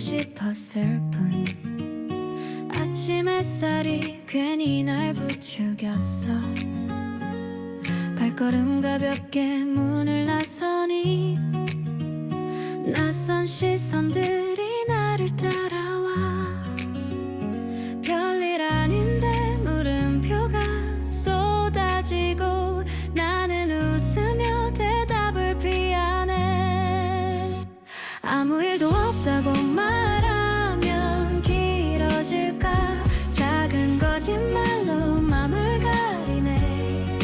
싶었을 뿐 아침 햇살이 괜히 날 부추겼어. 발걸음 가볍게 문을 나서니 낯선 시선들이 나를 따라와. 별일 아닌데 물음표가 쏟아지고 나는 웃으며 대답을 피하네. 아무 일도 없다고 말하면 길어질까. 작은 거짓말로 맘을 가리네.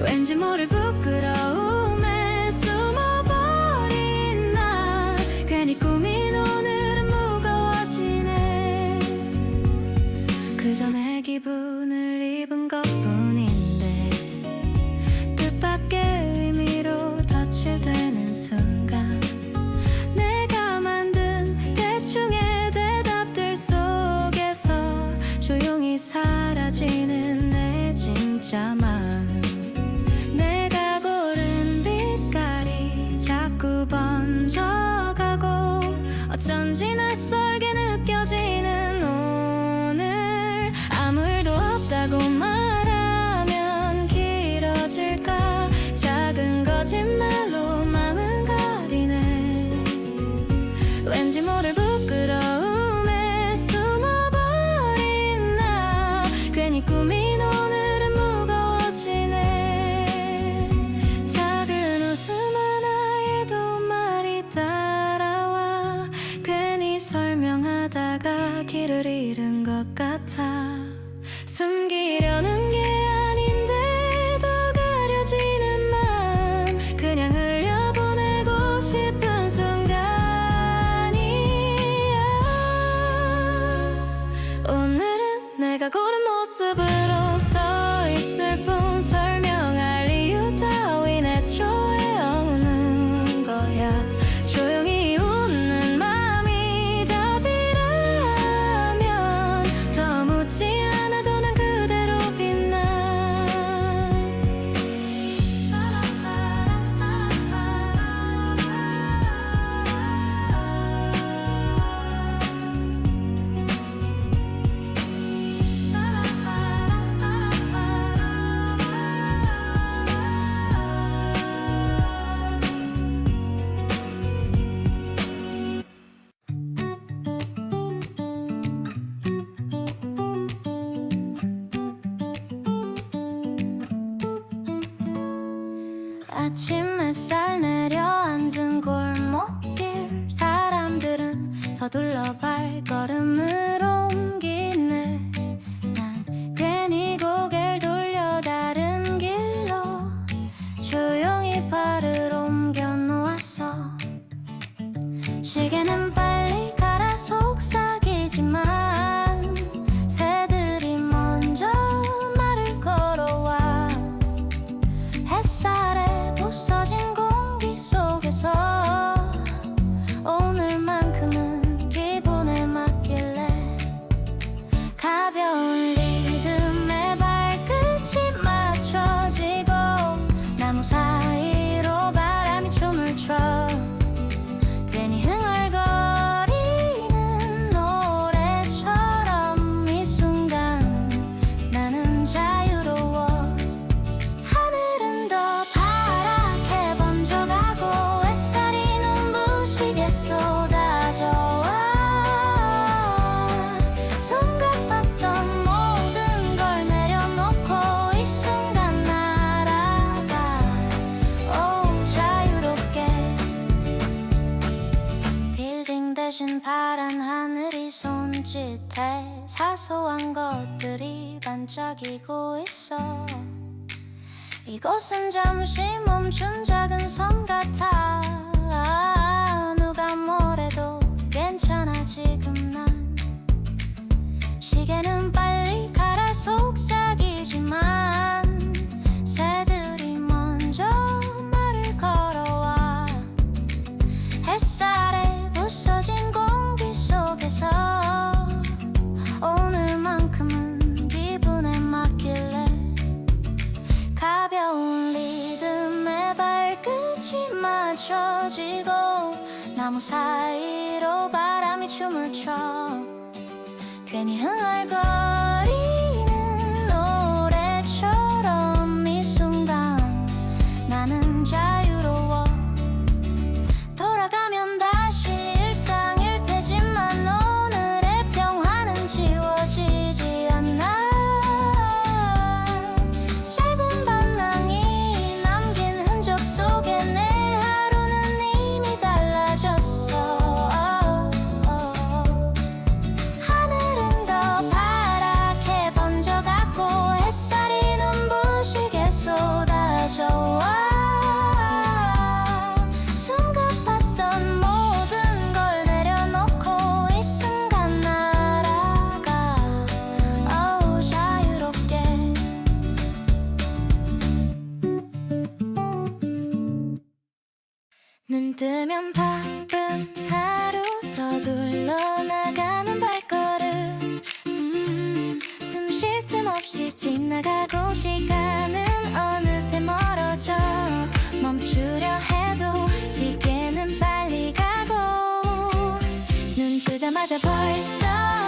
왠지 모를 부끄러움에 숨어버린 나. 괜히 꾸민 오늘은 무거워지네. 그저 내 기분을 입은 것뿐인데 뜻밖의 의미로 덧칠되는 순간 내가 만든 대충의 대답들 속에서 조용히 사라지는 내 진짜 마음. 내가 고른 빛깔이 자꾸 번져가고 어쩐지 낯설게 느껴지는 오늘. 아무 일도 없다고 말하면 길어질까. 작은 거짓말로 맘은 가리네. 왠지 모를 부끄러움에 숨어버린 나. 괜히 꾸민 오늘은 무거워지네. 작은 웃음 하나에도 말이 따라와. 괜히 설명하다가 길을 잃은 것 같아. 숨기려는 게 아닌데도 가려지는 맘. 그냥 흘려보내고 싶은 순간이야. 오늘은 내가 고른 모습으로 서 있을 뿐 설명할 이유 따윈 애초에 없는 거야. 조용히 웃는 맘이 답이라면 더 묻지 않아도 난 그대로 빛나. 아침 햇살 내려앉은 골목길. 사람들은 서둘러 발걸음을 옮기네. 난 괜히 고개를 돌려 다른 길로 조용히 발을 옮겨 놓았어. 시계는 빨리 가라 속삭이지만 새들이 먼저 말을 걸어와. 햇살에 부서진 공기 속에서 오늘만큼은 기분에 맡길래. 가벼운 리듬에 발끝이 맞춰지고 나무 사이로 바람이 춤을 춰. 괜히 흥얼거리는 노래처럼 이 순간 나는 자유로워. 하늘은 더 파랗게 번져가고 햇살이 눈부시게 쏟아져와. 손가 봤던 모든 걸 내려놓고 이 순간 날아가. 오 자유롭게. 빌딩 대신 파란 하늘이 손짓해 사소한 것들이 반짝이고 있어. 이곳은 잠시 멈춘 작은 섬 같아. 누가 뭐래도 괜찮아 지금 난. 시계는 빨리 가라 속삭이지만 새들이 먼저 말을 걸어와. 햇살에 부서진 공기 속에서 오늘만큼은 기분에 맡길래. 가벼운 리듬에 발끝이 맞춰지고 나무 사이로 춤을 춰 괜히 흥얼거리는 노래처럼 이 순간 나는 자유로워 돌아가면 다시 일상일 테지만 오늘의 평화는 지워지지 않아 짧은 방랑이 남긴 흔적 속에 내 하루는 이미 달라졌어 하늘은 더 파랗게 번져갔고 햇살이 눈부시게 쏟아져와 숨가팠던 모든 걸 내려놓고 이 순간 날아가 자유롭게 눈 뜨면 바쁜 하루 서둘러 나가는 발걸음 숨 쉴 틈 없이 지나가고 시간은 어느새 멀어져 멈추려 해도 시계는 빨리 가고 눈 뜨자마자 벌써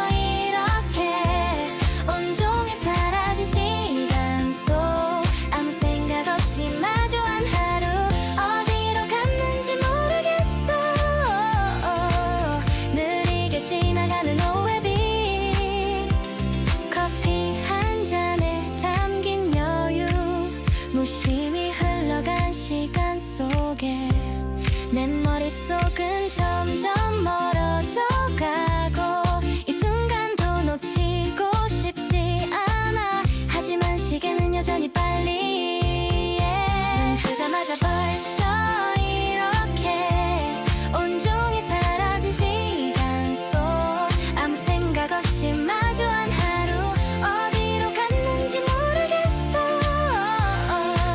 이렇게 온종일 사라진 시간 속 아무 생각 없이 마주한 하루 어디로 갔는지 모르겠어 느리게 지나가는 오해비 커피 한 잔에 담긴 여유 무심히 흘러간 시간 속에 내 머릿속은 점점 멀어져 가고 이 순간도 놓치고 싶지 않아 하지만 시계는 여전히 빨리 눈 뜨자마자 벌써 이렇게 온종일 사라진 시간 속 아무 생각 없이 마주한 하루 어디로 갔는지 모르겠어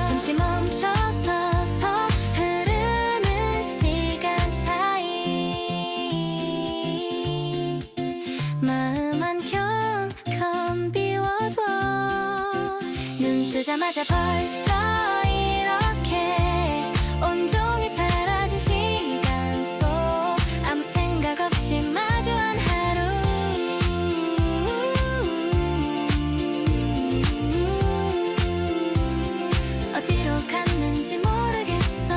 잠시 멈춰서서 흐르는 시간 사이 마음 한켠 비워둬 눈 뜨자마자 벌써 이렇게 온종일 사라진 시간 속 아무 생각 없이 마주한 하루 어디로 갔는지 모르겠어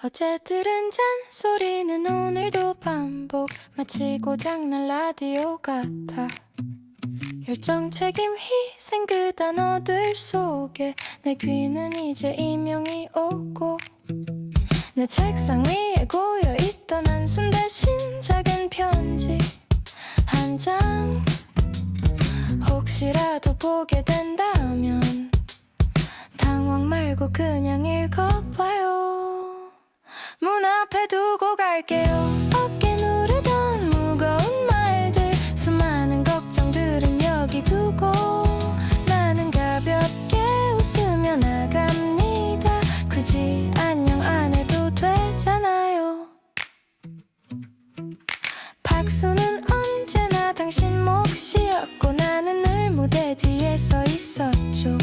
어제 들은 잔소리는 오늘도 반복 마치 고장난 라디오 같아 열정 책임 희생 그 단어들 속에 내 귀는 이제 이명이 오고 내 책상 위에 고여있던 한숨 대신 작은 편지 한 장 혹시라도 보게 된다면 당황 말고 그냥 읽어봐요 문 앞에 두고 갈게요 어깨 누르던 무거운 말들 수많은 걱정들은 여기 두고 나는 가볍게 웃으며 나갑니다 굳이 안녕 안 해도 되잖아요 박수는 언제나 당신 몫이었고 나는 늘 무대 뒤에 서 있었죠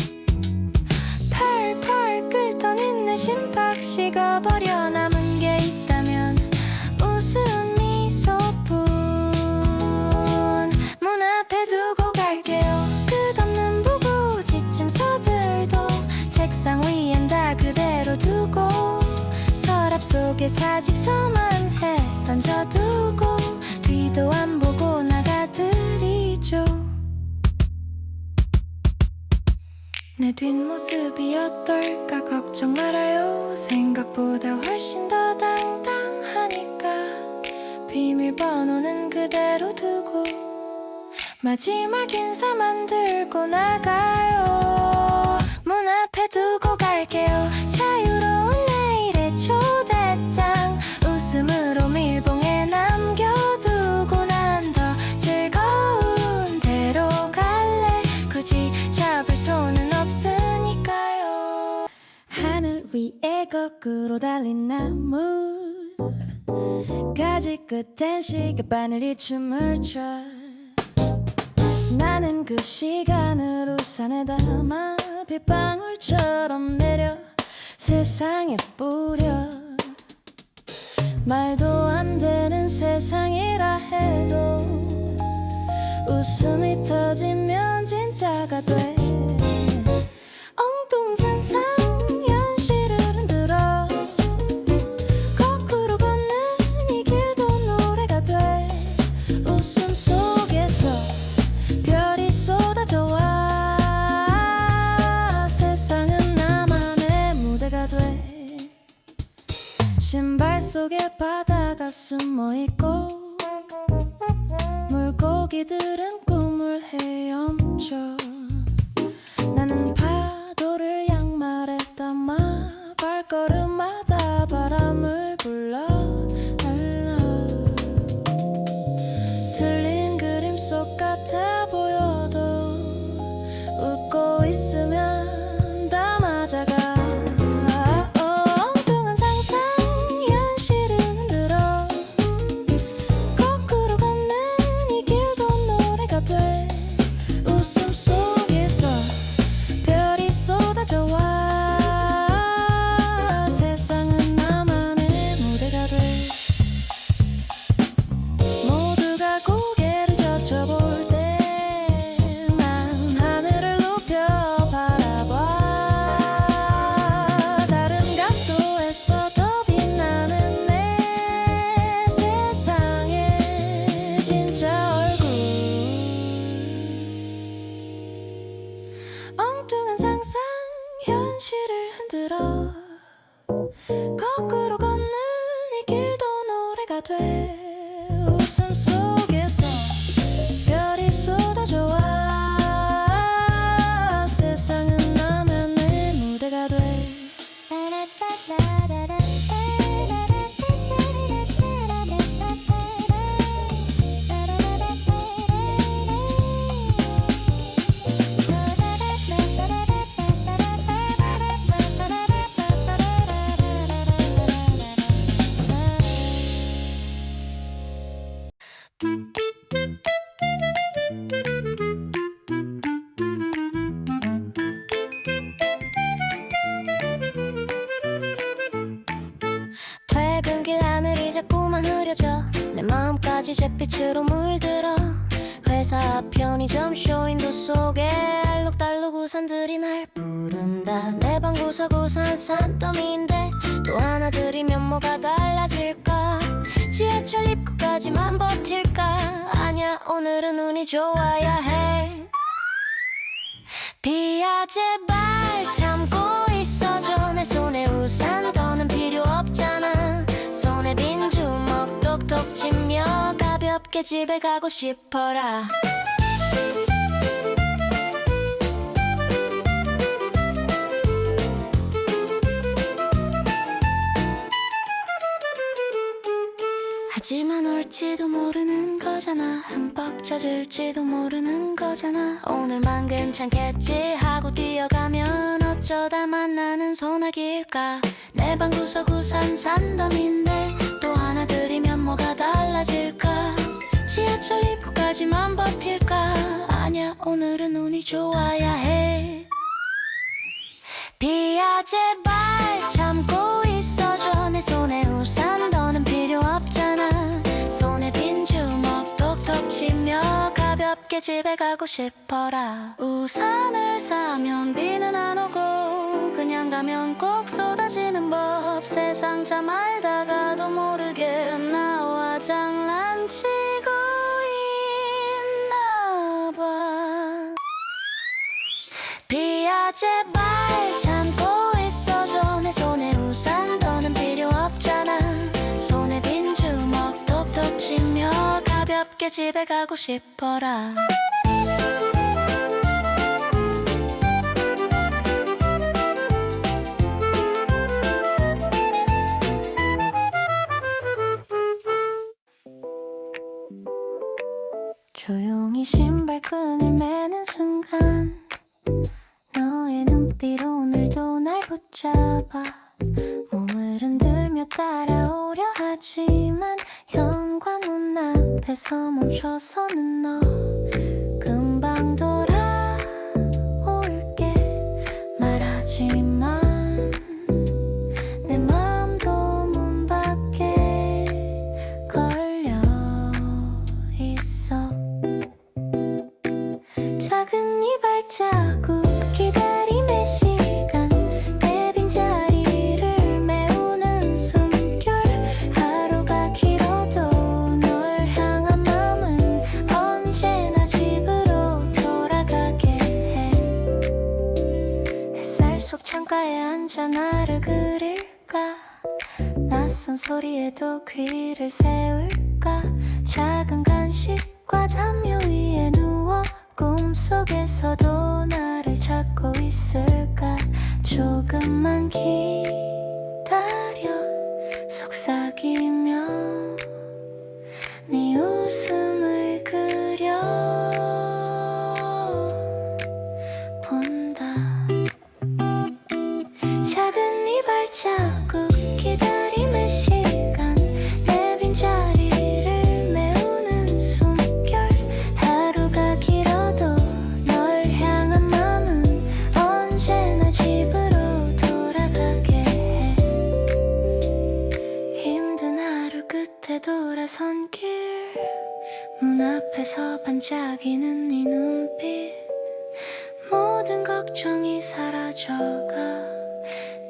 팔팔 끓던 인내 심박 식어버려 남은 게 있다면 웃음 미소뿐 문 앞에 두고 갈게요 끝없는 보고 지침 서들도 책상 위엔 다 그대로 두고 서랍 속에 사직서만 해 던져두고 뒤도 안 보고 나가드리죠 내 뒷모습이 어떨까 걱정 말아요 생각보다 훨씬 더 당당하니까 비밀번호는 그대로 두고 마지막 인사 만들고 나가요 문 앞에 두고 갈게요 자유로운 내일의 초대장 웃음으로 밀봉에 남겨두고 난 더 즐거운 데로 갈래 굳이 잡을 손은 없으니까요 하늘 위에 거꾸로 달린 나무 가지 끝엔 시계바늘이 춤을 춰 나는 그 시간을 우산에 담아 빗방울처럼 내려 세상에 뿌려 말도 안 되는 세상이라 해도 웃음이 터지면 진짜가 돼. 엉뚱한 상상 현실을 흔들어 거꾸로 걷는 이 길도 노래가 돼. 웃음 속에서 별이 쏟아져와 세상은 나만의 무대가 돼. 신발 속에 바다가 숨어있고 물고기들은 꿈을 헤엄쳐. 나는 파도를 양말에 담아 발걸음마다 바람을 불러. 틀린 그림 속 같아 보여도 웃고 있으면 다 맞아가. 엉뚱한 상상 현실을 흔들어 거꾸로 걷는 이 길도 노래가 돼. 웃음 속에서 별이 쏟아져와 세상은 나만의 무대가 돼. 모두가 고개를 젖혀볼 때 난 하늘을 높여 바라봐. 다른 각도에서 더 빛나는 내 세상의 진짜 얼굴. 엉뚱한 상상 현실을 흔들어 거꾸로 걷는 이 길도 노래가 돼. 웃음 속에서 별이 쏟아져와 세상은 나만의 무대가 돼. 퇴근길 하늘이 자꾸만 흐려져 내 마음까지 잿빛으로 물들어. 회사 앞 편의점 쇼윈도 속에 알록달록 우산들이 날 부른다. 내 방 구석구석 산더미인데 또 하나 들이면 뭐가 달라질까. 지하철 입구까지만 버틸까. 아냐 오늘은 운이 좋아야 해. 비야 제발 참고 있어줘. 내 손에 우산 더는 필요 없잖아. 손에 빈 주먹 똑똑 치며 가볍게 집에 가고 싶어라. 하지만 올지도 모르는 거잖아. 흠뻑 젖을지도 모르는 거잖아. 오늘만 괜찮겠지 하고 뛰어가면 어쩌다 만나는 소나기일까. 내 방 구석구석 산더미인데 또 하나 들이면 뭐가 달라질까. 지하철 입구까지만 버틸까. 아냐 오늘은 운이 좋아야 해. 비야 제발 참고 있어줘. 내 손에 우산 더는 필요 없잖아. 손에 빈 주먹 똑똑 치며 가볍게 집에 가고 싶어라. 우산을 사면 비는 안 오고 그냥 가면 꼭 쏟아지는 법. 세상 참 알다가도 모르게 나와 장난치고 있나 봐. 비야 제발 참고 있어줘. 내 손에 우산 더는 필요 없잖아. 손에 빈 주먹 똑똑 치며 가볍게 집에 가고 싶어라. 조용히 신발끈을 매는 순간 너의 눈빛 오늘도 날 붙잡아. 몸을 흔들며 따라오려 하지만 현관문 앞에서 멈춰서는 너. 금방 돌아올게 말하지만 내 마음도 문 밖에 걸려 작은 이 발자국 기다림의 시간 내 빈자리를 메우는 숨결 하루가 길어도 널 향한 마음은 언제나 집으로 돌아가게 해 햇살 속 창가에 앉아 나를 그릴까 낯선 소리에도 귀를 세울까 작은 간식과 담요 위에 누워 꿈속에서도 나를 찾고 있을까 조금만 기다려 속삭이며 네 웃음을 그려본다 작은 이 발자국 기다림의 시간 내 빈자리를 메우는 숨결 하루가 길어도 널 향한 마음은 언제나 집으로 돌아가게 해 힘든 하루 끝에 돌아선 길 문 앞에서 반짝이는 네 눈빛 모든 걱정이 사라져가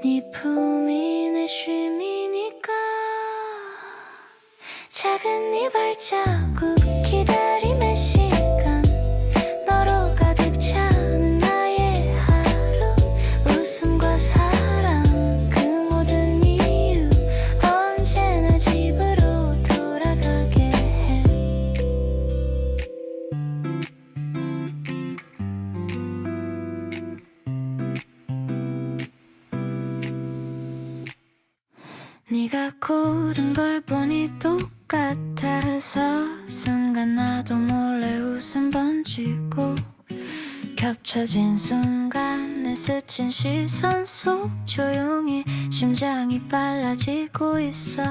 네 품이 내 쉼이니까 작은 이 발자국 기다림의 시간 너로 가득 차는 나의 하루 웃음과 사랑 그 모든 이유 언제나 집으로 돌아가게 해 네가 고른 걸 보니 똑같아서 순간 나도 몰래 웃음 번지고 겹쳐진 순간에 스친 시선 속 조용히 심장이 빨라지고 있어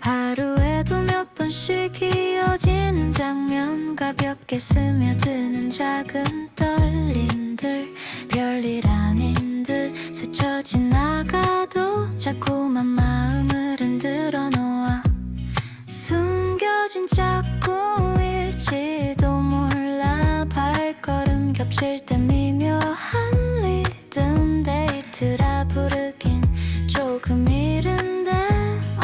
하루에도 몇 번씩 이어지는 장면 가볍게 스며드는 작은 떨림들 별일 아닌 듯 스쳐 지나가도 자꾸만 마음을 흔들어 놓아 숨겨진 짝꿍일지도 몰라 발걸음 겹칠 때 미묘한 리듬 데이트라 부르긴 조금 이른데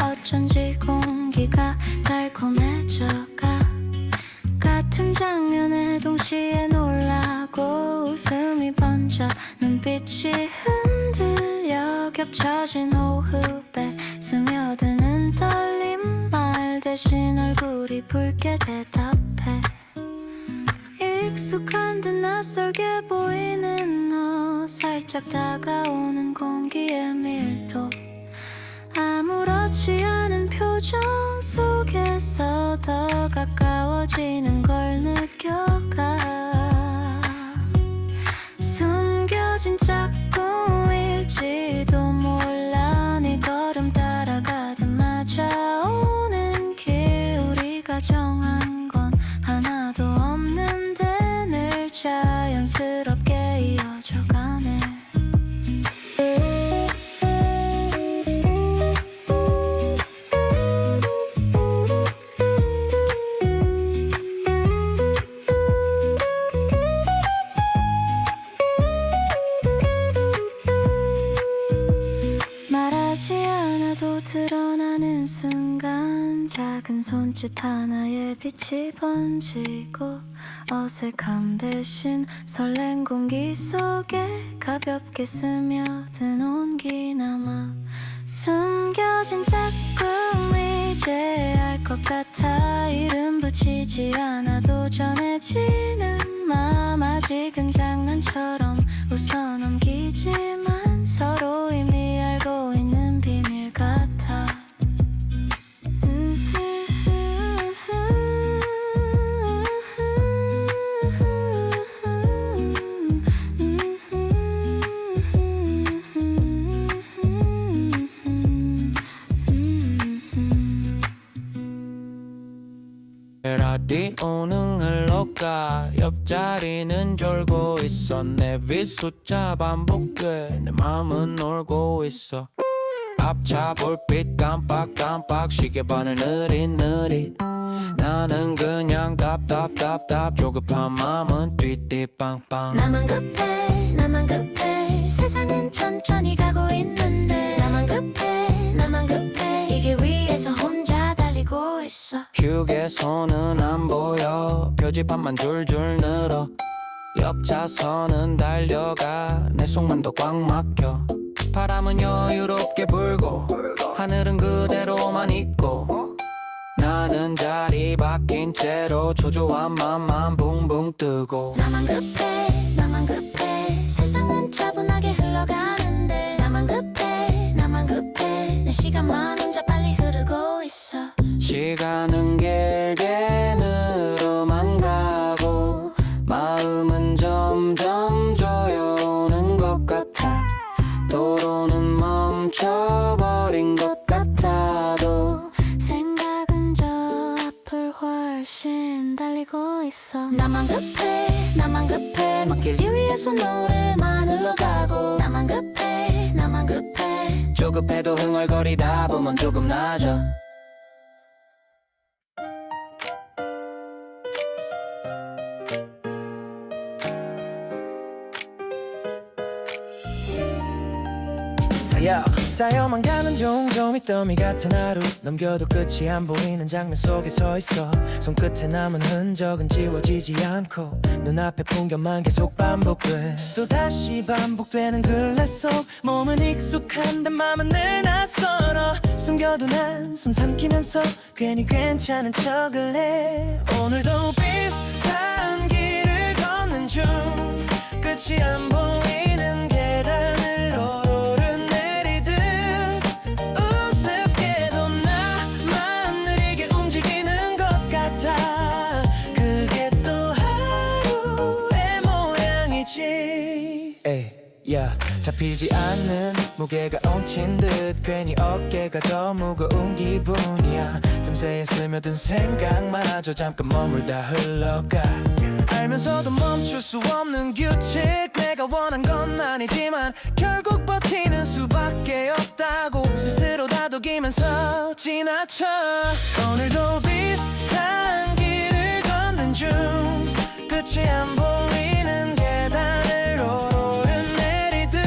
어쩐지 공기가 달콤해져가 같은 장면에 동시에 놀라고 웃음이 번져 눈빛이 흔들려 겹쳐진 호흡에 스며드는 떨림 말 대신 얼굴이 붉게 대답해 익숙한 듯 낯설게 보이는 너 살짝 다가오는 공기의 밀도 아무렇지 않은 표정 속에서 더 가까워지는 걸 느껴가 숨겨진 짝꿍일지도 몰라 네 걸음 따라가듯 맞아오는 길 우리가 정한 건 하나도 없는데 늘 자연스럽게 이어져가네 말하지 않아도 드러나는 순간 작은 손짓 하나에 빛이 번지고 어색함 대신 설렌 공기 속에 가볍게 스며든 온기 남아 숨겨진 짝꿍 이제 알 것 같아 이름 붙이지 않아도 전해지는 맘 아직은 장난처럼 웃어 넘기지만 서로 이미 알고 있는 비밀 같아 라디오는 흘러가 옆자리는 졸고 있어 내 빗 숫자 반복돼 내 맘은 놀고 있어 앞차 불빛 깜빡깜빡 시계반을 느릿느릿 나는 그냥 답답답답 조급한 마음은 띠띠빵빵 나만 급해 나만 급해 세상은 천천히 가고 있는데 나만 급해 나만 급해 이 길 위에서 혼자 달리고 있어 휴게소는 안 보여 표지판만 줄줄 늘어 옆 차선은 달려가 내 속만 더 꽉 막혀 바람은 여유롭게 불고 하늘은 그대로만 있고 나는 자리 바뀐 채로 초조한 맘만 붕붕 뜨고 나만 급해 세상은 차분하게 흘러가는데 나만 급해 내 시간만 혼자 빨리 흐르고 있어 시간은 길게 늘어만 가고 마음은 점점 조여오는 것 같아 도로는 멈춰버린 것 같아도 생각은 저 앞을 훨씬 달리고 있어 나만 급해 먼길 위에서 노래만 흘러가고 나만 급해 조급해도 흥얼거리다 보면 조금 나아져 쌓여만 가는 종종 밑더미 같은 하루 넘겨도 끝이 안 보이는 장면 속에 서 있어 손끝에 남은 흔적은 지워지지 않고 눈앞에 풍경만 계속 반복돼 또다시 반복되는 근래 속 몸은 익숙한데 맘은 늘 낯설어 숨겨둔 한숨 삼키면서 괜히 괜찮은 척을 해 오늘도 비슷한 길을 걷는 중 끝이 안 보이는 계단을 오르내리듯 우습게도 나만 느리게 움직이는 것 같아 그게 또 하루의 모양이지 야 잡히지 않는 무게가 얹힌 듯 괜히 어깨가 더 무거운 기분이야 틈새에 스며든 생각마저 잠깐 머물다 흘러가 알면서도 멈출 수 없는 규칙 내가 원한 건 아니지만 결국 버티는 수밖에 없다고 스스로 다독이면서 지나쳐 오늘도 비슷한 길을 걷는 중 끝이 안 보이는 계단을 오르내리듯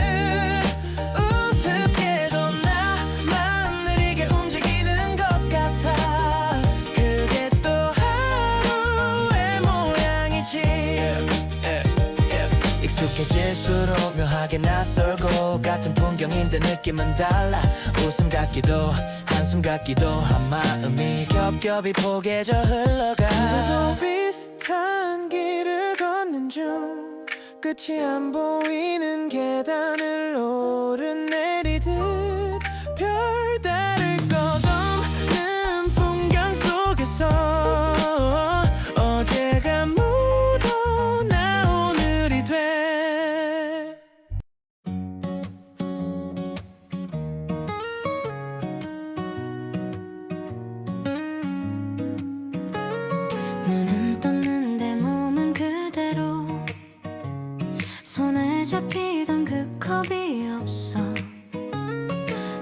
우습게도 나만 느리게 움직이는 것 같아 그게 또 하루의 모양이지 익숙해질수록 묘하게 낯설고 같은 풍경인데 느낌은 달라 웃음 같기도 한숨 같기도 한 마음이 겹겹이 포개져 흘러가 오늘도 비슷한 길을 걷는 중 끝이 안 보이는 계단을 오르내리듯 별다를 것 없는 풍경 속에서 어제가 묻어나 오늘이 돼 눈은 떴는데 몸은 그대로 손에 잡히던 그 컵이 없어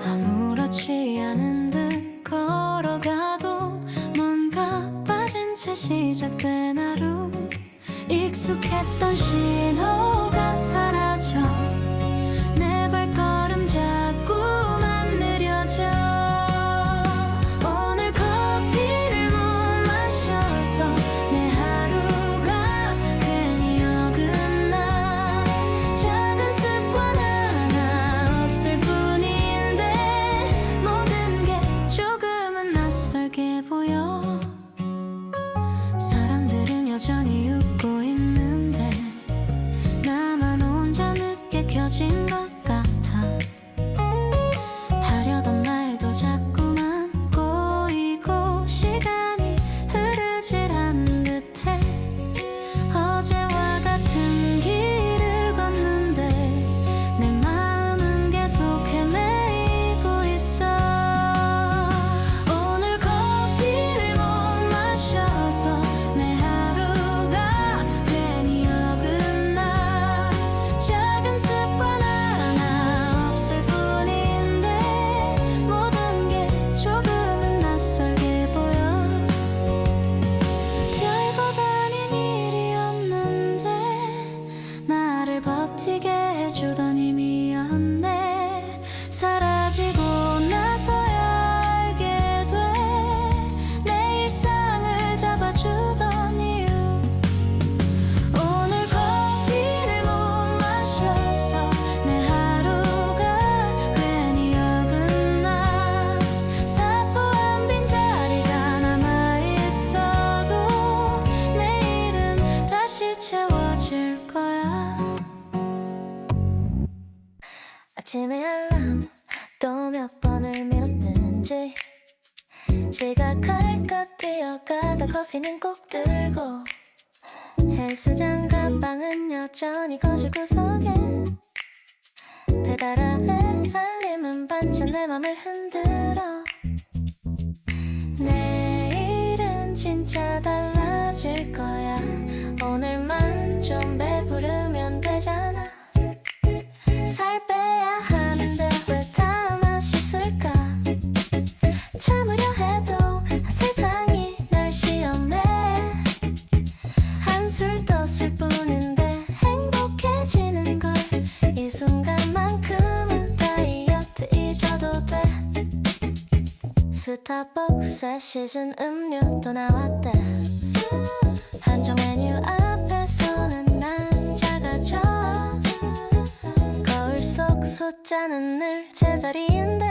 아무렇지 않은 듯 걸어가도 뭔가 빠진 채 시작된 하루 익숙했던 신호가 사라져 내 발걸음 자꾸만 느려져 오늘 커피를 못 마셔서 내 하루가 괜히 어긋나 작은 습관 하나 없을 뿐인데 모든 게 조금은 낯설게 보여 사람들은 여전히 웃고 있는데 난 아침에 알람 또 몇 번을 밀었는지 지각할까 뛰어가다 커피는 꼭 들고 헬스장 가방은 여전히 거실 구석에 배달아의 알림은 반찬 내 맘을 흔들어 내일은 진짜 달라질 거야 오늘만 좀 배부르면 되잖아 살 빼야 하는데 왜 다 맛있을까 참으려 해도 세상이 날 시험해 한술 떴을 뿐인데 행복해지는 걸 이 순간만큼은 다이어트 잊어도 돼 스타벅스에 시즌 음료도 나왔대 한정 메뉴 앞에서는 난 작아져 거울 속 숫자는 늘 제자리인데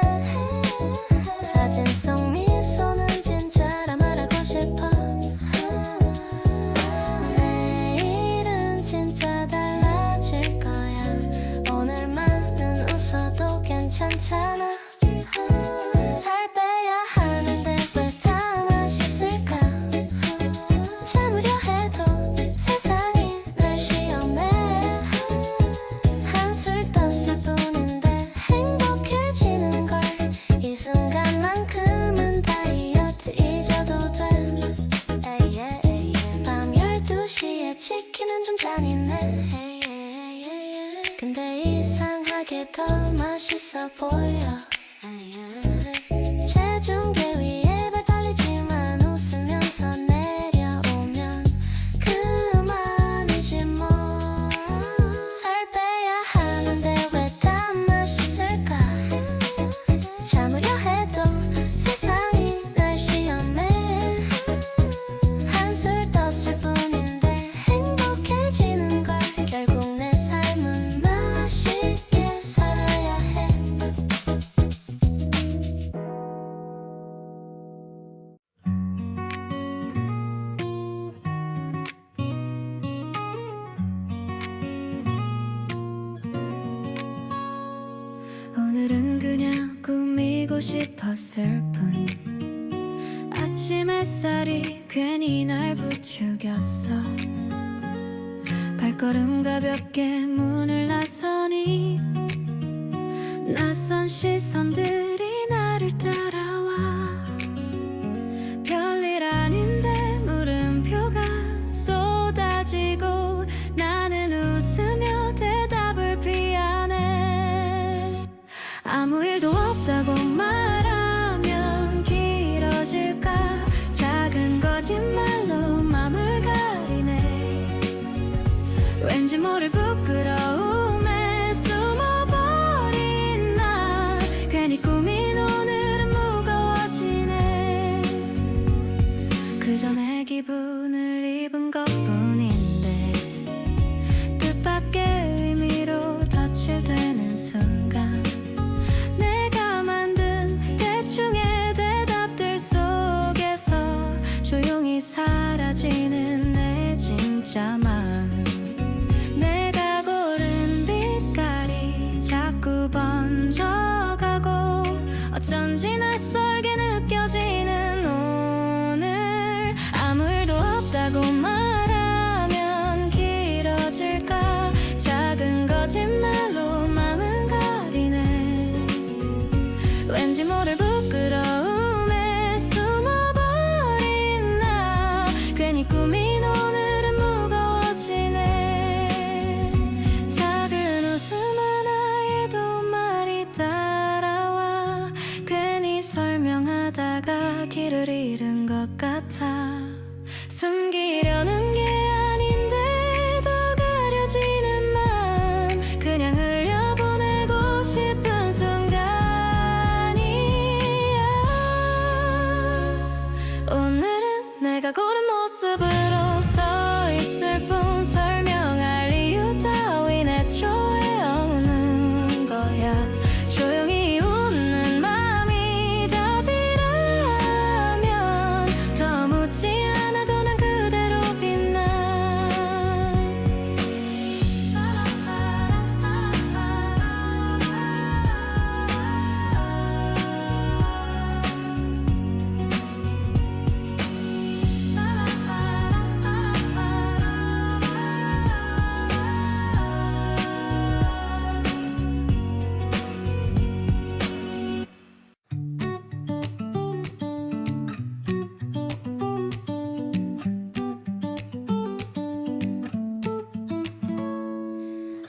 사진 속 미소는 진짜라 말하고 싶어 내일은 진짜 달라질 거야 오늘만은 웃어도 괜찮잖아 살 빼야 하는데 왜 다 맛있을까 참으려 해도 세상이 날 시험해 한술 떴을 뿐인데 행복해지는 걸 이 순간만큼은 다이어트 잊어도 돼 밤 12시에 치킨은 좀 잔인해 근데 이상하게 더 맛있어 보여 체중계 위에 배달리지만 웃으면서 내려오면 그만이지 뭐 살 빼야 하는데 왜 다 맛있을까 참으려 해도 세상이 날 시험해 한술 떴을 뿐인데 행복해지는 걸 결국 내 삶은 맛있게 살아야 해 오늘은 그냥 꾸미고 싶었을 뿐 아침 햇살이 괜히 날 부추겼어 발걸음 가볍게 문을 나서니 낯선 시선들이 나를 따라와 별일 아닌데 물음표가 쏟아지고 나는 웃으며 대답을 피하네 아무 일도 없다고 말하면 길어질까 작은 거짓말로 맘을 가리네 왠지 모를 부끄러움에 숨어버린 나 괜히 꾸민 오늘은 무거워지네 그저 내 기분을 입은 것뿐인데 뜻밖의 의미로 덧칠되는 순간 내가 만든 대충의 대답들 속에서 조용히 사라지는 내 진짜 마음 내가 고른 빛깔이 자꾸 번져가고 어쩐지 낯설게 느껴지는 오늘 아무 일도 없다고 말하면 길어질까 작은 거짓말로 맘은 가리네 왠지 모를 부끄러움에 숨어버린 나 괜히 꾸민 오늘은 무거워지네 작은 웃음 하나에도 말이 따라와 괜히 설명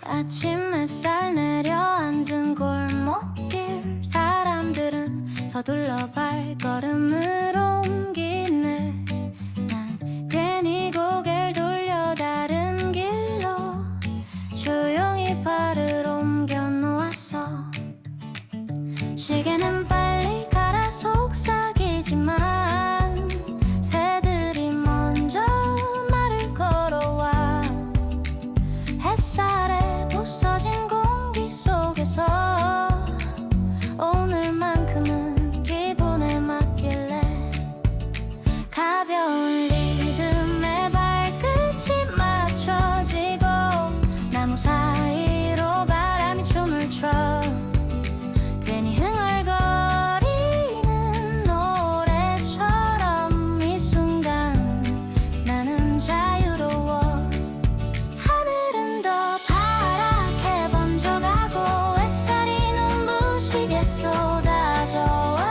아침 햇살 내려앉은 골목길 사람들은 서둘러 발걸음을 옮기네 난 괜히 고개를 돌려 다른 길로 조용히 발을 옮겨 놓았어 시계는 빨리 가라 속삭이지만 새들이 먼저 말을 걸어와 햇살에 부서진 공기 속에서 오늘만큼은 기분에 맡길래 가벼운 리듬에 발끝이 맞춰지고 나무 사이로 바람이 춤을 춰 괜히 흥얼거리는 노래처럼 이 순간 나는 자유로워 하늘은 더 파랗게 번져가고 햇살이 눈부시게 쏟아져와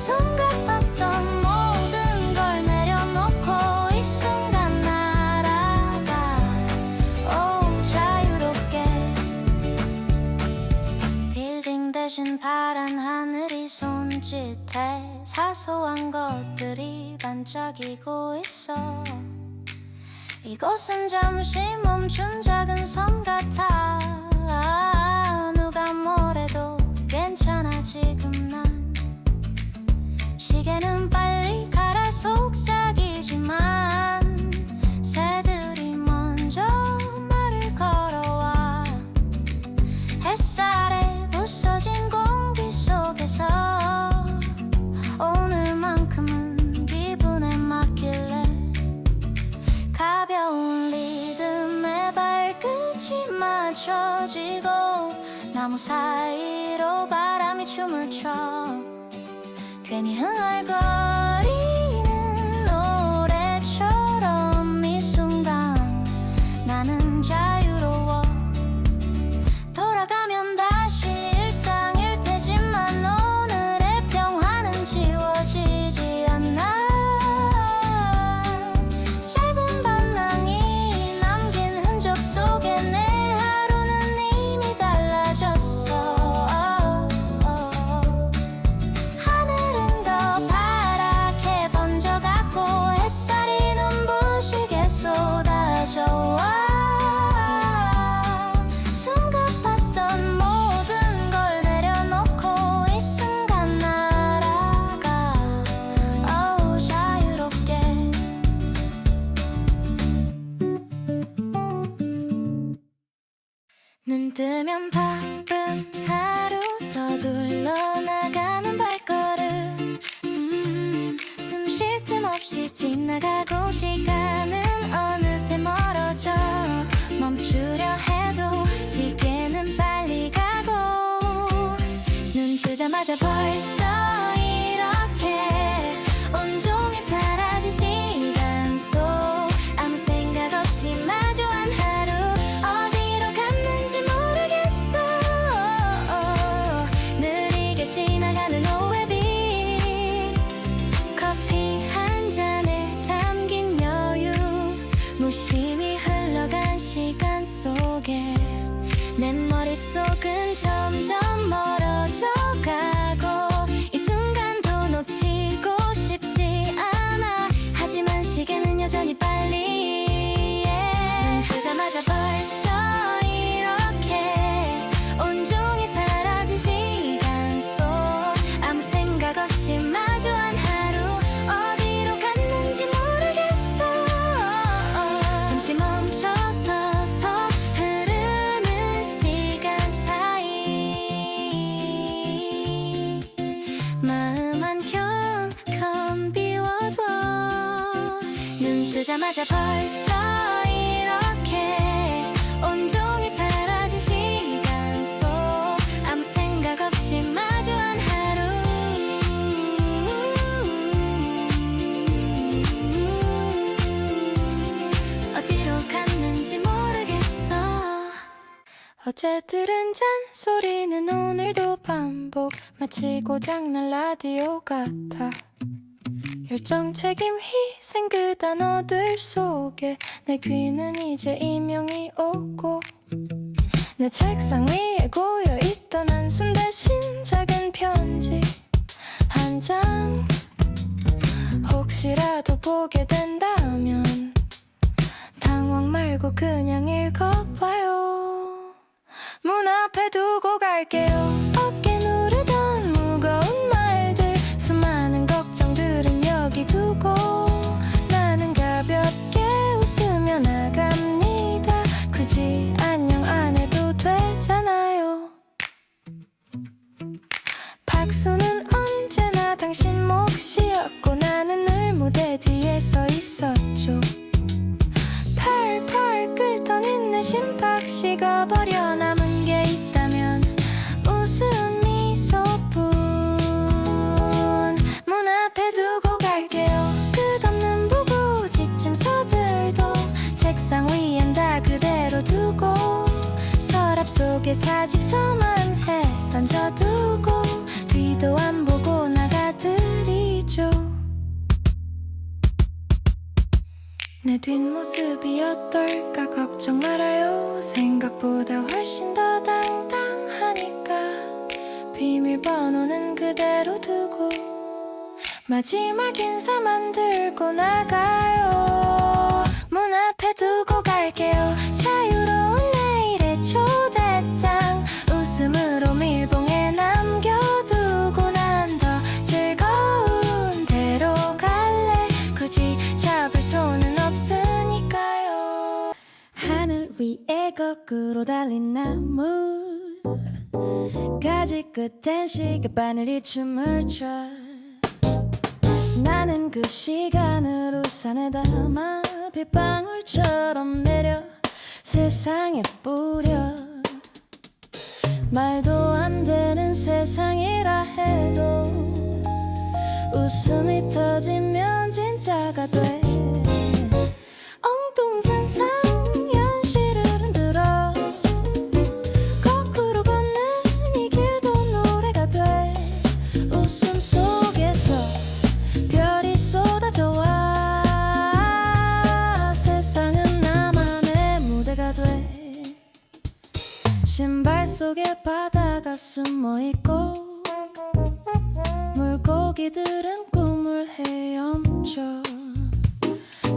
숨가팠던 모든 걸 내려놓고 이 순간 날아가 오 자유롭게 빌딩 대신 파란 하늘이 손짓해 사소한 것들이 반짝이고 있어 이곳은 잠시 멈춘 작은 섬 같아 누가 뭐래도 괜찮아 지금 난 시계는 빨리 가라 속삭이지만 새들이 먼저 말을 걸어와 햇살에 부서진 공기 속에서 오늘만큼은 기분에 맡길래 가벼운 리듬에 발끝이 맞춰지고 나무 사이로 바람이 춤을 춰 괜히 흥얼거리는 노래처럼 이 순간 나는 자유로워 돌아가면 다시 일상일 테지만 오늘의 평화는 지워지지 않아 짧은 방랑이 남긴 흔적 속에 내 하루는 이미 달라졌어 하늘은 더 파랗게 번져가고 햇살이 눈부시게 쏟아져와 숨가팠던 모든 걸 내려놓고 이 순간 날아가 어우 자유롭게 눈 뜨면 바쁜 하루 서둘러 나가는 발걸음 숨 쉴 틈 없이 지나가고 시간은 어느새 멀어져 멈추려 해도 시계는 빨리 가고 눈 뜨자마자 벌써 이렇게 온종일 사라진 시간 속 아무 생각 없이 마주한 하루 어디로 갔는지 모르겠어 느리게 지나가는 오후비 커피 한 잔에 담긴 여유 무심히 흘러간 시간 속에 내 머릿속은 점점 멀어져 가고 이 순간도 놓치고 싶지 않아 하지만 시계는 여전히 빨리 눈 뜨자마자 벌써 이렇게 온종일 사라진 시간 속 아무 생각 없이 마주한 하루 어디로 갔는지 모르겠어 잠시 멈춰서서 흐르는 시간 사이 마음 한켠 비워둬 눈 뜨자마자 벌써 이렇게 온종일 사라진 시간 속 아무 생각 없이 마주한 하루 어디로 갔는지 모르겠어 어제 들은 잔소리는 오늘도 반복 마치 고장난 라디오 같아 열정 책임 희생 그 단어들 속에 내 귀는 이제 이명이 오고 내 책상 위에 고여있던 한숨 대신 작은 편지 한 장 혹시라도 보게 된다면 당황 말고 그냥 읽어봐요. 문 앞에 두고 갈게요. 어깨 누르던 무거운 말들 수많은 걱정들은 여기 두고 나는 가볍게 웃으며 나갑니다. 굳이 안녕 안 해도 되잖아요. 박수는 언제나 당신 몫이었고 나는 늘 무대 뒤에 서 있었죠. 팔팔 끓던 인내 심박 식어버려 남은 게 있다면 웃음 미소뿐. 문 앞에 두고 갈게요. 끝없는 보고 지침 서들도 책상 위엔 다 그대로 두고 서랍 속에 사직서만 해 던져두고 뒤도 안 보고 나가드리죠. 내 뒷모습이 어떨까 걱정 말아요. 생각보다 훨씬 더 당당하니까 비밀번호는 그대로 두고 마지막 인사만 들고 나가요. 문 앞에 두고 갈게요. 자유로운 내일의 초대장 웃음으로 밀봉해 남겨두고 난 더 즐거운 데로 갈래. 굳이 잡을 손은 없으니까요. 하늘 위에 거꾸로 달린 나무 가지 끝엔 시계바늘이 춤을 춰. 나는 그 시간을 우산에 담아 빗방울처럼 내려 세상에 뿌려. 말도 안 되는 세상이라 해도 웃음이 터지면 진짜가 돼. 엉뚱한 상상 현실을 흔들어 거꾸로 걷는 이 길도 노래가 돼. 웃음 속에서 별이 쏟아져와 세상은 나만의 무대가 돼. 신발 속에 바다가 숨어있고 물고기들은 꿈을 헤엄쳐.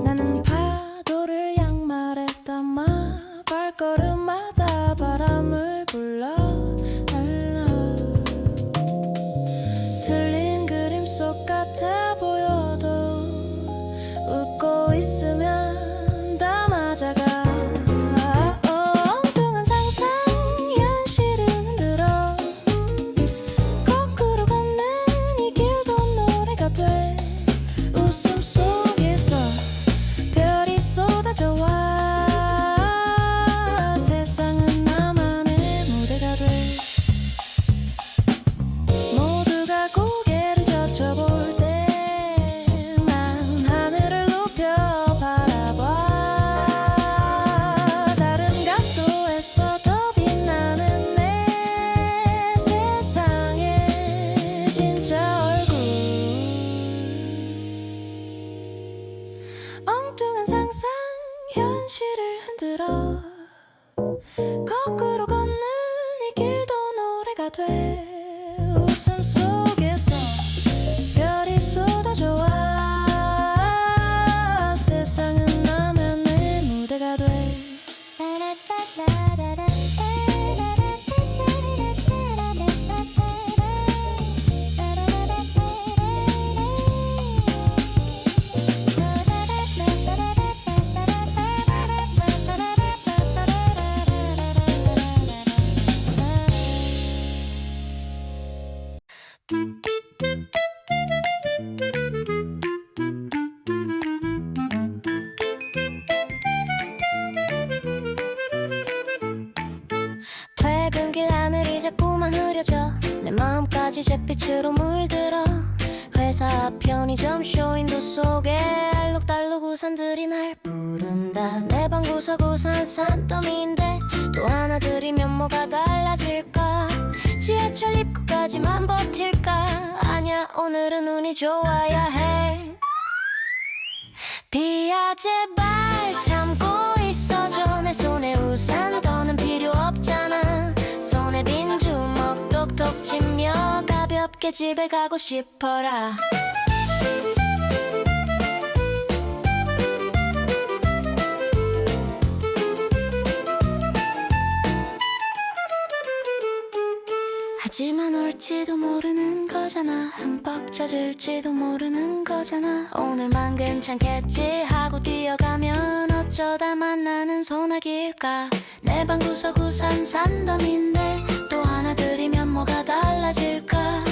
나는 파도를 양말에 담아 발걸음마다 바람을 불러. 틀린 그림 속 같아 보여도 웃고 있으면 다 맞아가. 엉뚱한 상상 현실을 흔들어 거꾸로 걷는 이 길도 노래가 돼. 웃음 속에서 별이 쏟아져와 세상은 나만의 무대가 돼. 모두가 고개를 젖혀볼 때 난 하늘을 높여 바라봐. 다른 각도에서 더 빛나는 내 세상의 진짜 얼굴. 엉뚱한 상상 현실을 흔들어 거꾸로 걷는 이 길도 노래가 돼. 웃음 속에서 별이 쏟아져와 세상은 나만의 무대가 돼. 퇴근길 하늘이 자꾸만 흐려져 내 마음까지 잿빛으로 물들어. 회사 앞 편의점 쇼윈도 속에 알록달록 우산들이 날 부른다. 내 방 구석구석 산더미인데 또 하나 들이면 뭐가 달라질까. 지하철 입구까지만 버틸까. 아냐 오늘은 운이 좋아야 해. 비야 제발 참고 있어줘 내 손에 우산 더는 필요 없잖아 손에 빈 주먹 똑똑 치며 가볍게 집에 가고 싶어라 하지만 올지도 모르는 거잖아 흠뻑 젖을지도 모르는 거잖아 오늘만 괜찮겠지 하고 뛰어가면 어쩌다 만나는 소나기일까 내 방 구석 우산 산더미인데 또 하나 들이면 뭐가 달라질까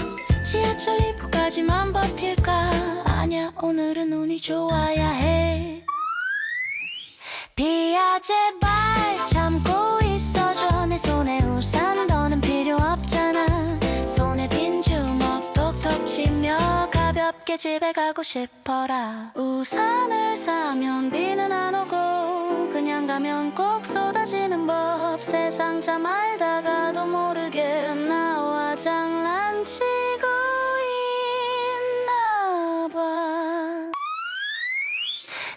지하철 입구까지만 버틸까 아냐 오늘은 운이 좋아야 해 비야 제발 참고 있어줘 내 손에 우산 더는 필요 없잖아 손에 빈 주먹 똑똑 치며 가볍게 집에 가고 싶어라 우산을 사면 비는 안 오고 그냥 가면 꼭 쏟아지는 법 세상 참 알다가도 모르게 나와 장난치고 있나 봐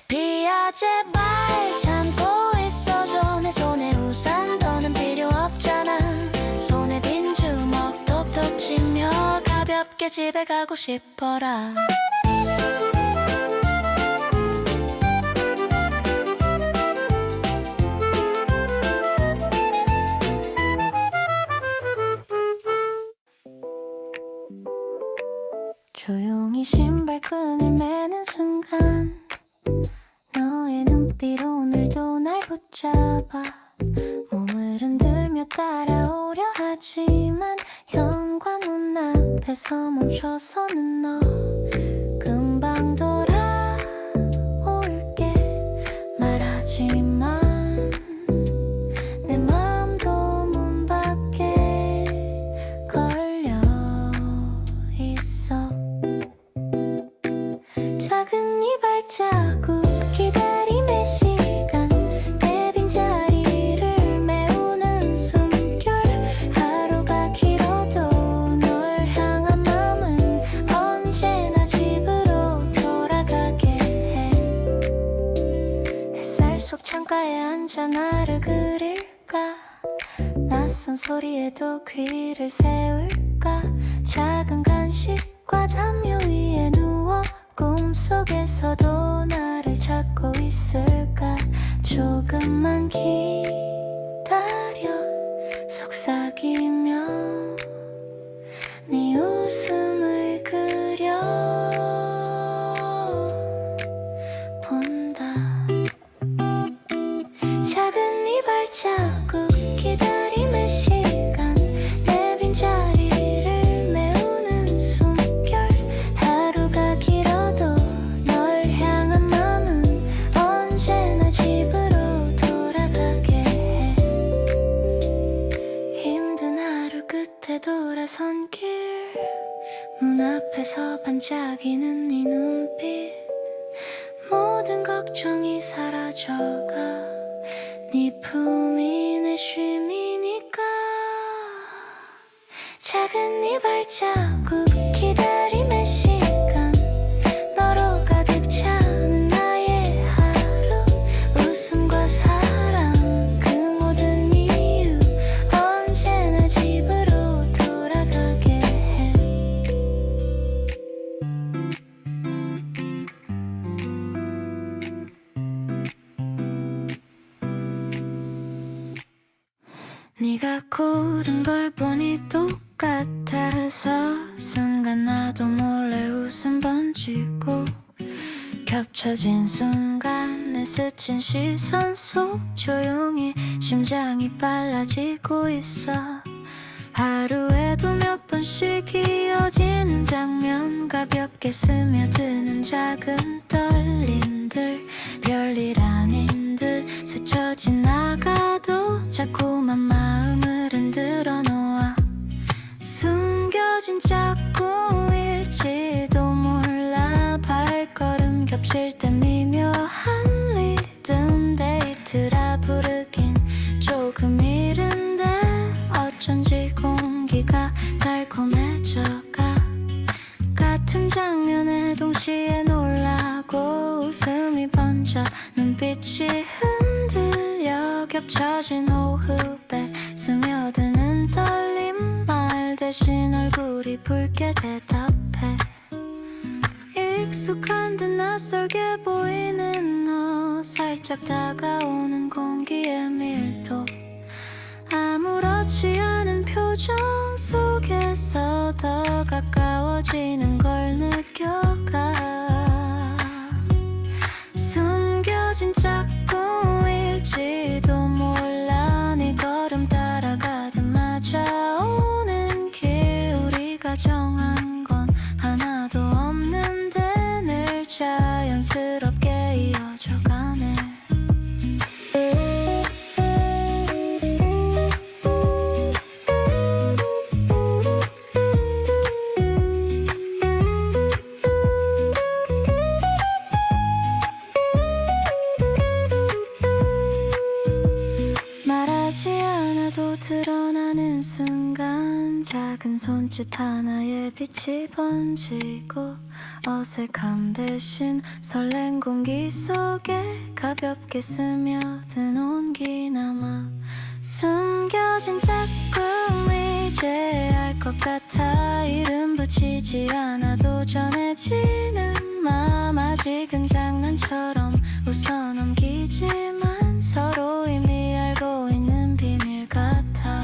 비야 제발 참고 있어줘 내 손에 우산 더는 필요 없잖아 손에 빈 주먹 똑똑 치며 가볍게 집에 가고 싶어라 조용히 신발끈을 매는 순간 너의 눈빛 오늘도 날 붙잡아 몸을 흔들며 따라오려 하지만 현관문 앞에서 멈춰서는 너 금방 돌아올게 말하지만 내 마음도 문 밖에 걸려 있어 작은 이 발자국 기다림의 시간 내 빈자리를 메우는 숨결 하루가 길어도 널 향한 마음은 언제나 집으로 돌아가게 해 햇살 속 창가에 앉아 나를 그릴까 낯선 소리에도 귀를 세울까 작은 간식과 담요 위에 누워 꿈속에서도 나를 찾고 있을까 조금만 기다려 속삭이며 네 웃음을 그려 본다 작은 이 발자국 기다림의 시간 내 빈자리를 메우는 숨결 하루가 길어도 널 향한 마음은 언제나 집으로 돌아가게 해 힘든 하루 끝에 돌아선 길 문 앞에서 반짝이는 네 눈빛 모든 걱정이 사라져가 네 품이 내 쉼이니까 작은 이 발자국 기다림의 시간 너로 가득 차는 나의 하루 웃음과 사랑 그 모든 이유 언제나 집으로 돌아가게 해 네가 고른 걸 보니 똑같아서 순간 나도 몰래 웃음 번지고 겹쳐진 순간에 스친 시선 속 조용히 심장이 빨라지고 있어 하루에도 몇 번씩 이어지는 장면 가볍게 스며드는 작은 떨림들 별일 아닌 듯 스쳐 지나가도 자꾸만 마음을 흔들어 놓아 숨겨진 짝꿍일지도 몰라 발걸음 겹칠 때 미묘한 리듬 데이트라 부르긴 조금 이른데 어쩐지 공기가 달콤해져가 같은 장면에 동시에 놀라고 웃음이 젖은 호흡에 스며드는 떨림 말 대신 얼굴이 붉게 대답해 익숙한 듯 낯설게 보이는 너 살짝 다가오는 공기의 밀도 아무렇지 않은 표정 속에서 더 가까워지는 걸 느껴가 숨겨진 짝꿍일지도 몰라 네 걸음 따라가듯 맞아오는 길 우리가 정한 건 하나도 없는데 늘 자연스럽게 이어져가네 말하지 않아도 드러나는 순간 작은 손짓 하나에 빛이 번지고 어색함 대신 설렌 공기 속에 가볍게 스며든 온기 남아 숨겨진 짝꿍 이제 알 것 같아 이름 붙이지 않아도 전해지는 맘 아직은 장난처럼 웃어 넘기지만 서로 이미 알고 있는 비밀 같아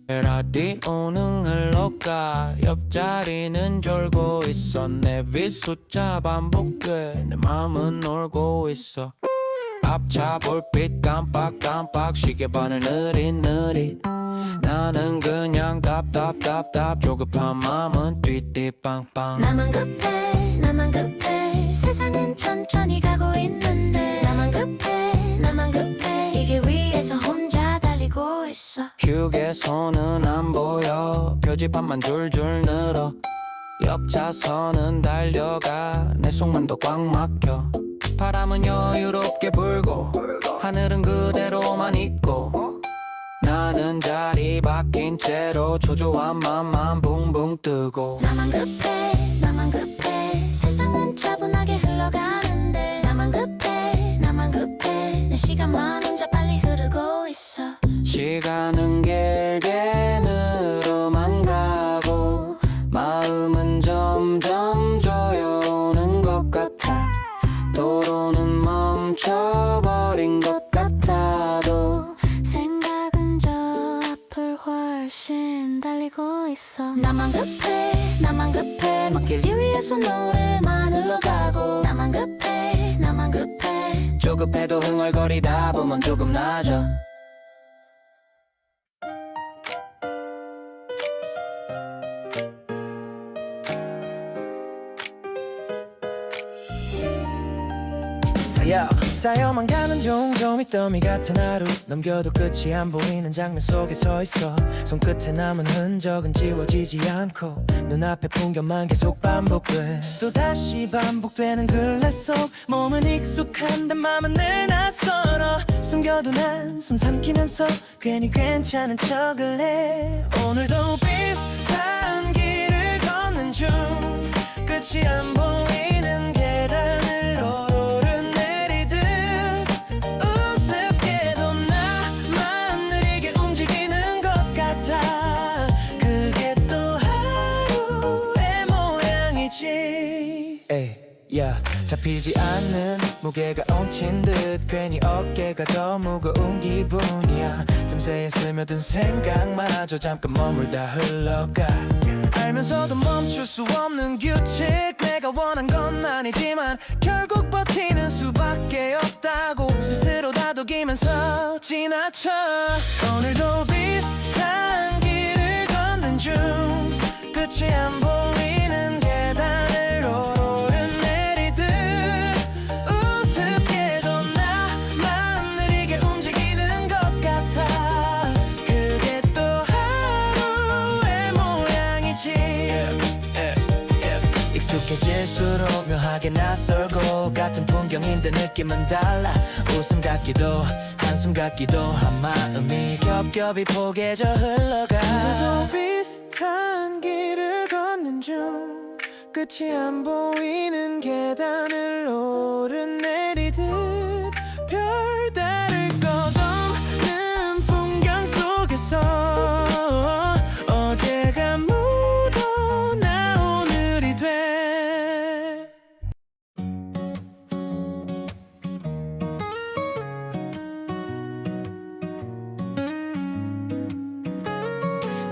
라디오는 흘러가 옆자리는 졸고 있어 내 빗 숫자 반복돼 내 맘은 놀고 있어 앞차 불빛 깜빡깜빡 시계반을 느릿느릿 나는 그냥 답답답답 조급한 맘은 띠띠빵빵 나만 급해 세상은 천천히 가고 있는데 나만 급해 이 길 위에서 혼자 달리고 있어 휴게소는 안 보여 표지판만 줄줄 늘어 옆 차선은 달려가 내 속만 더 꽉 막혀 바람은 여유롭게 불고 하늘은 그대로만 있고 나는 자리 바뀐 채로 초조한 맘만 붕붕 뜨고 나만 급해 세상은 차분하게 흘러가는데 나만 급해 내 시간만 혼자 빨리 흐르고 있어 시간은 길게 늘어만 가고 마음은 점점 조여오는 것 같아 도로는 멈춰버린 것 같아도 생각은 저 앞을 훨씬 달리고 있어 나만 급해 먼길 위에서 노래만 흘러가고 나만 급해 조급해도 흥얼거리다 보면 조금 나아져 쌓여만 가는 종종 밑더미 같은 하루 넘겨도 끝이 안 보이는 장면 속에 서 있어 손끝에 남은 흔적은 지워지지 않고 눈앞의 풍경만 계속 반복돼 또다시 반복되는 글래 속 몸은 익숙한데 맘은 늘 낯설어 숨겨둔 한숨 삼키면서 괜히 괜찮은 척을 해 오늘도 비슷한 길을 걷는 중 끝이 안 보이는 계단을 오르는 잡히지 않는 무게가 얹힌 듯 괜히 어깨가 더 무거운 기분이야 틈새에 스며든 생각마저 잠깐 머물다 흘러가 알면서도 멈출 수 없는 규칙 내가 원한 건 아니지만 결국 버티는 수밖에 없다고 스스로 다독이면서 지나쳐 오늘도 비슷한 길을 걷는 중 끝이 안 보이는 계단을 오르는 내리듯 우습게도 나만 느리게 움직이는 것 같아 그게 또 하루의 모양이지 익숙해질수록 묘하게 나 낯설고 같은 풍경인데 느낌은 달라 웃음 같기도 한숨 같기도 한 마음이 겹겹이 포개져 흘러가 나도 비슷한 길을 걷는 중 끝이 안 보이는 계단을 오르내리듯 별다를 것 없는 풍경 속에서 어제가 묻어나 오늘이 돼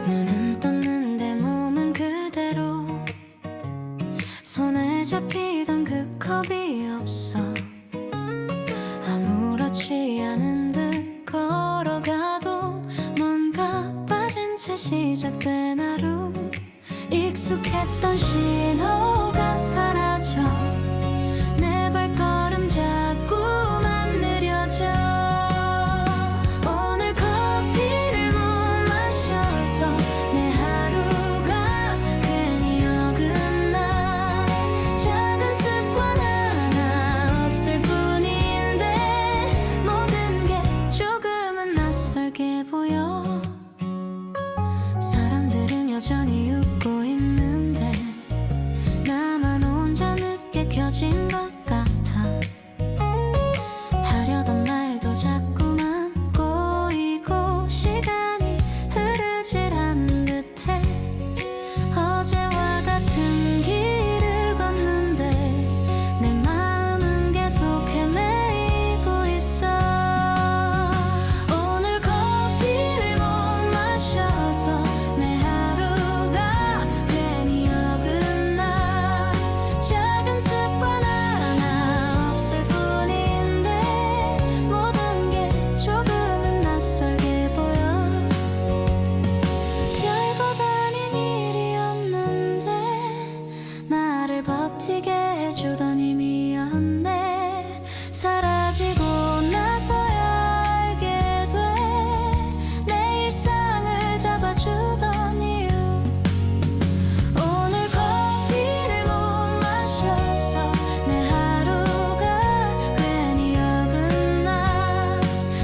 눈은 떴는데 몸은 그대로 손에 잡히던 그 컵이 없어 아무렇지 않은 듯 걸어가도 뭔가 빠진 채 시작된 하루 익숙했던 신호가 사라져 내 발걸음 자꾸만 느려져 오늘 커피를 못 마셔서 내 하루가 괜히 어긋나 작은 습관 하나 없을 뿐인데 모든 게 조금은 낯설게 보여 사람들은 여전히 웃고 있는데 나만 혼자 늦게 켜진 것 같아 하려던 말도 자꾸만 꼬이고 시간이 흐르질 않는 듯해 어제와 같은 길을 걷는데 내 마음은 계속 헤매이고 있어 오늘 커피를 못 마셔서 내 하루가 괜히 어긋나 작은 습관 하나 없을 뿐인데 모든 게 조금은 낯설게 보여 별것 아닌 일이었는데 나를 버티게 해주던 힘이었네 사라지고 나서야 알게 돼 내 일상을 잡아주던 이유 오늘 커피를 못 마셔서 내 하루가 괜히 어긋나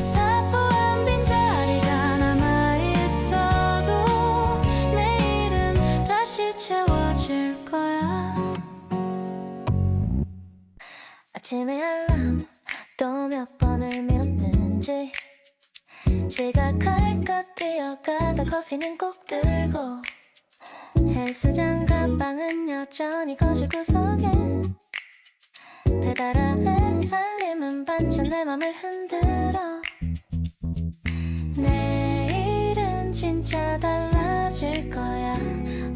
사소한 빈자리가 남아있어도 내일은 다시 채워질 거야 아침에 알람 또 몇 번을 밀었는지 지각할까 뛰어가다 커피는 꼭 들고 헬스장 가방은 여전히 거실 구석에 배달함에 알림은 반찬 내 맘을 흔들어 내일은 진짜 달라질 거야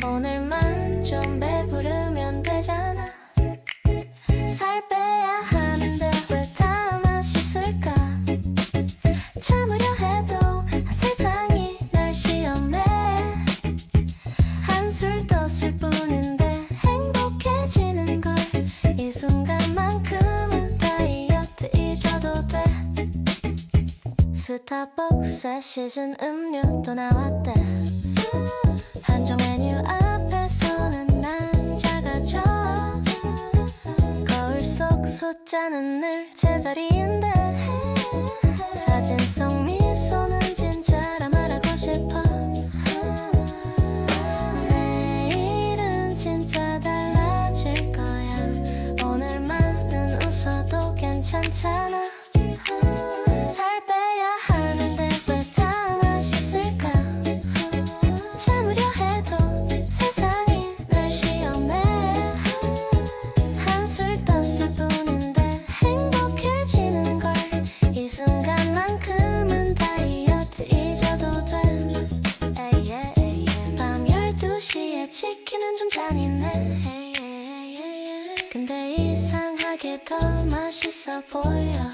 오늘만 좀 배부르면 되잖아 살 빼야 하는데 왜 다 맛있을까 참으려 해도 세상이 날 시험해 한술 떴을 뿐인데 행복해지는 걸 이 순간만큼은 다이어트 잊어도 돼 스타벅스에 시즌 음료 또 나왔대 한정 메뉴 앞에서는 난 작아져 거울 속 숫자는 늘 제자리인데 사진 속 미소는 진짜라 말하고 싶어 내일은 진짜 달라질 거야 오늘만은 웃어도 괜찮잖아 살 빼야 하는데 왜 다 맛있을까 참으려 해도 세상이 날 시험해 한술 떴을 뿐인데 행복해지는 걸 이 순간만큼은 다이어트 잊어도 돼 밤 12시에 치킨은 좀 잔인해 근데 이상하게 더 맛있어 보여